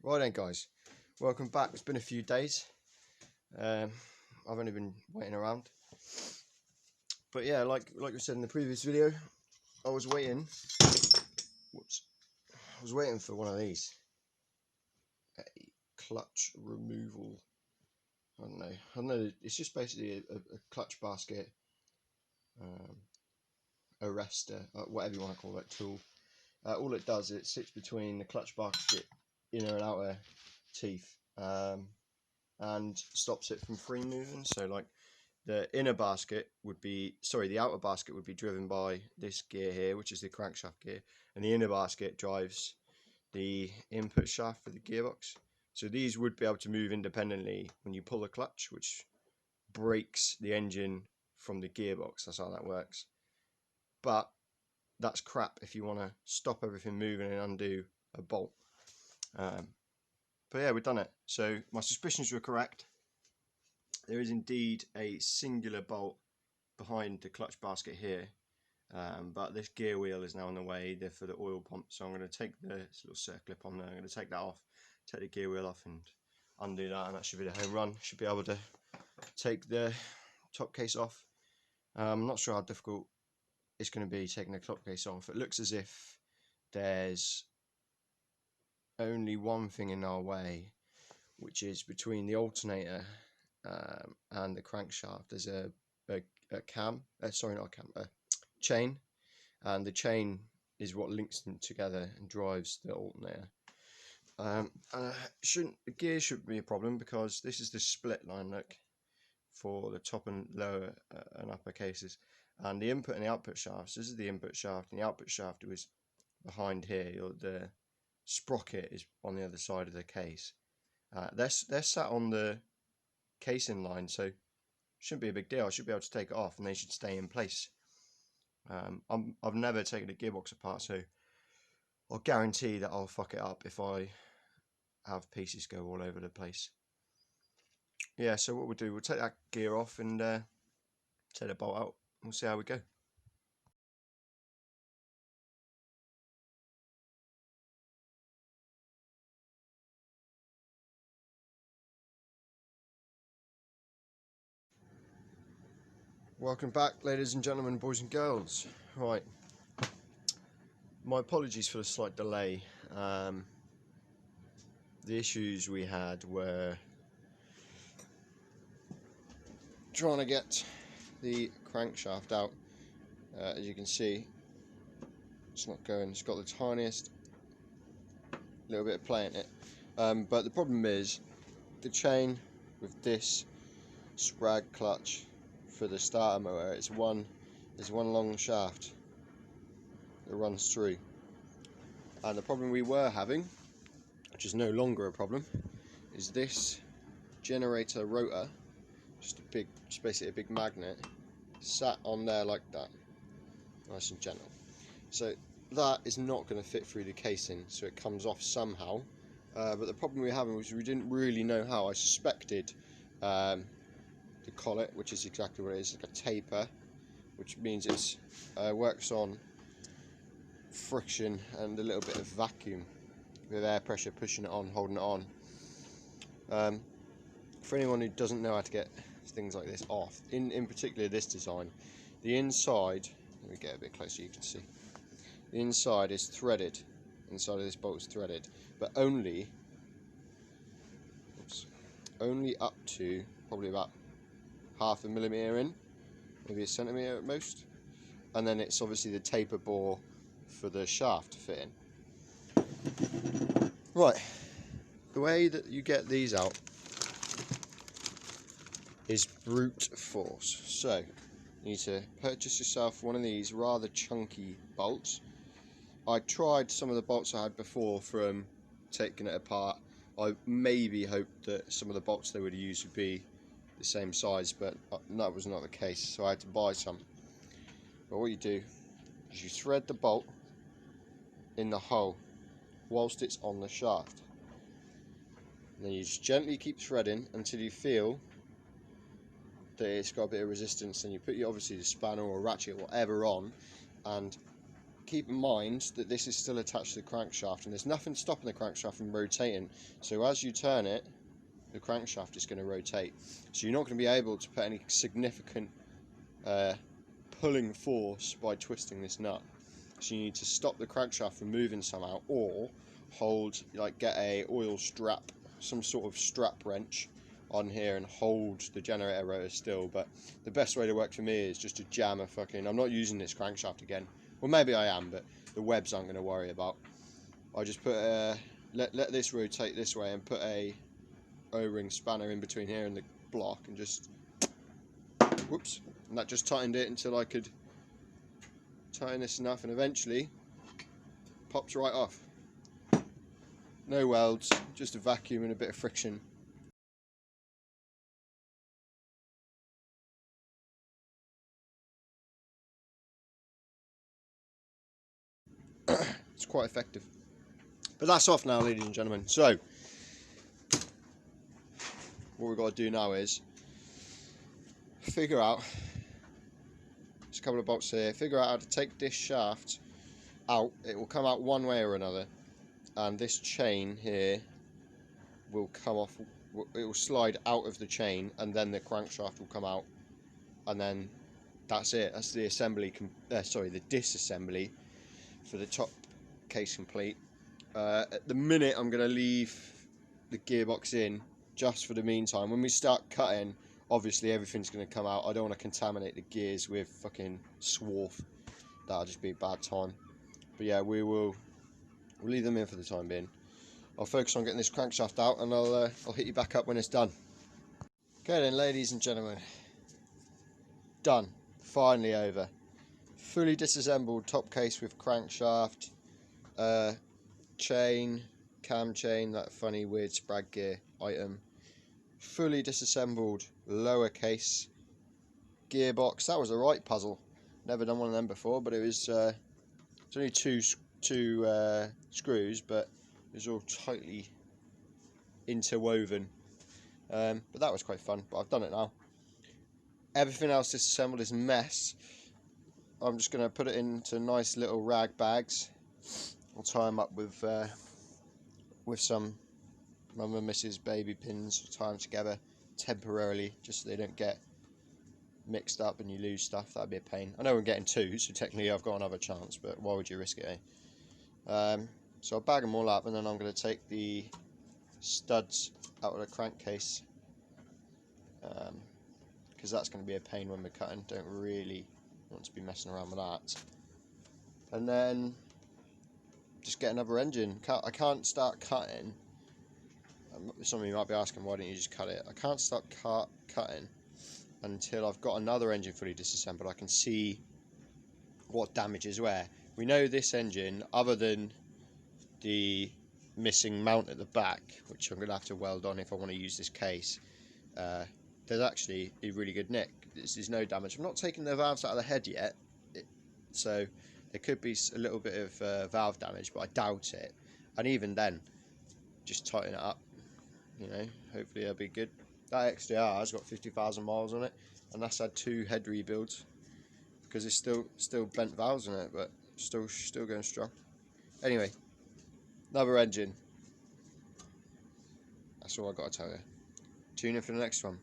Right then, guys, welcome back. It's been a few days. I've only been waiting around, but yeah, like we said in the previous video, I was waiting. I was waiting for one of these, a clutch removal. I don't know. It's just basically a clutch basket, arrestor, whatever you want to call that tool. All it does, it sits between the clutch basket inner and outer teeth, and stops it from free moving. So like the inner basket would be, the outer basket would be driven by this gear here, which is the crankshaft gear, and the inner basket drives the input shaft for the gearbox. So these would be able to move independently when you pull the clutch, which breaks the engine from the gearbox. That's how that works. But that's crap if you want to stop everything moving and undo a bolt. But yeah, we've done it. So my suspicions were correct. There is indeed a singular bolt behind the clutch basket here, but this gear wheel is now in the way. They're for the oil pump, so I'm going to take this little circlip on there. I'm going to take that off, take the gear wheel off, and undo that, and that should be the home run. Should be able to take the top case off. I'm not sure how difficult it's going to be taking the top case off. It looks as if there's only one thing in our way, which is between the alternator and the crankshaft. There's a cam, sorry, not a cam, a chain, and the chain is what links them together and drives the alternator. The gear shouldn't be a problem because this is the split line, look, for the top and lower and upper cases, and the input and the output shafts. This is the input shaft, and the output shaft was behind here. The sprocket is on the other side of the case. They're sat on the casing line, so shouldn't be a big deal. I should be able to take it off and they should stay in place. I've never taken a gearbox apart, so I'll guarantee that I'll fuck it up if I have pieces go all over the place. Yeah, so what we'll do, we'll take that gear off and take the bolt out. We'll see how we go. Welcome back, ladies and gentlemen, boys and girls. Right, my apologies for the slight delay. The issues we had were trying to get the crankshaft out. As you can see, it's not going. It's got the tiniest little bit of play in it, but the problem is the chain with this sprag clutch for the starter motor. There's one long shaft that runs through, and the problem we were having, which is no longer a problem, is this generator rotor, just basically a big magnet, sat on there like that, nice and gentle. So that is not going to fit through the casing, so it comes off somehow. But the problem we were having was we didn't really know how. I suspected the collet, which is exactly what it is, like a taper, which means it works on friction and a little bit of vacuum with air pressure pushing it on, holding it on. For anyone who doesn't know how to get things like this off, in particular this design, the inside, let me get a bit closer, you can see, the inside is threaded. Inside of this bolt is threaded, but only up to probably about half a millimetre in, maybe a centimetre at most, and then it's obviously the taper bore for the shaft to fit in. Right, the way that you get these out is brute force. So you need to purchase yourself one of these rather chunky bolts. I tried some of the bolts I had before from taking it apart. I maybe hoped that some of the bolts they would use would be the same size, but that was not the case, so I had to buy some. But what you do is you thread the bolt in the hole whilst it's on the shaft. And then you just gently keep threading until you feel that it's got a bit of resistance, and you put obviously the spanner or ratchet or whatever on, and keep in mind that this is still attached to the crankshaft, and there's nothing stopping the crankshaft from rotating. So as you turn it, the crankshaft is going to rotate. So you're not going to be able to put any significant pulling force by twisting this nut. So you need to stop the crankshaft from moving somehow, or hold, like get a oil strap, some sort of strap wrench on here and hold the generator rotor still. But the best way to work for me is just to jam a fucking, I'm not using this crankshaft again, well maybe I am, but the webs I'm going to worry about. I just put let this rotate this way and put a O-ring spanner in between here and the block, and just whoops, and that just tightened it until I could tighten this enough, and eventually pops right off. No welds, just a vacuum and a bit of friction. It's quite effective. But that's off now, ladies and gentlemen. So what we've got to do now is figure out, there's a couple of bolts here, figure out how to take this shaft out. It will come out one way or another, and this chain here will come off, it will slide out of the chain, and then the crankshaft will come out, and then that's it. That's the assembly, the disassembly for the top case complete. At the minute I'm going to leave the gearbox in just for the meantime. When we start cutting, obviously everything's going to come out. I don't want to contaminate the gears with fucking swarf. That'll just be a bad time. But yeah, we'll leave them in for the time being. I'll focus on getting this crankshaft out, and I'll hit you back up when it's done. Okay then, ladies and gentlemen, done. Finally over. Fully disassembled top case with crankshaft, chain, cam chain, that funny weird sprag gear item. Fully disassembled lower case, gearbox. That was a right puzzle. Never done one of them before, but it was it's only two screws, but it was all tightly interwoven. But that was quite fun. But I've done it now. Everything else disassembled is a mess. I'm just going to put it into nice little rag bags. I'll tie them up with some Mum and Mrs. baby pins, tie them together temporarily, just so they don't get mixed up and you lose stuff. That'd be a pain. I know I'm getting two, so technically I've got another chance, but why would you risk it, eh? So I'll bag them all up, and then I'm going to take the studs out of the crankcase, because that's going to be a pain when we're cutting. Don't really want to be messing around with that. And then just get another engine. I can't start cutting. Some of you might be asking, why don't you just cut it? I can't start cutting until I've got another engine fully disassembled. I can see what damage is where. We know this engine, other than the missing mount at the back, which I'm going to have to weld on if I want to use this case, there's actually a really good nick. There's no damage. I'm not taking the valves out of the head yet, so there could be a little bit of valve damage, but I doubt it. And even then, just tighten it up, you know, hopefully it'll be good. That XDR has got 50,000 miles on it, and that's had 2 head rebuilds, because it's still bent valves in it, but still going strong. Anyway, another engine. That's all I got to tell you. Tune in for the next one.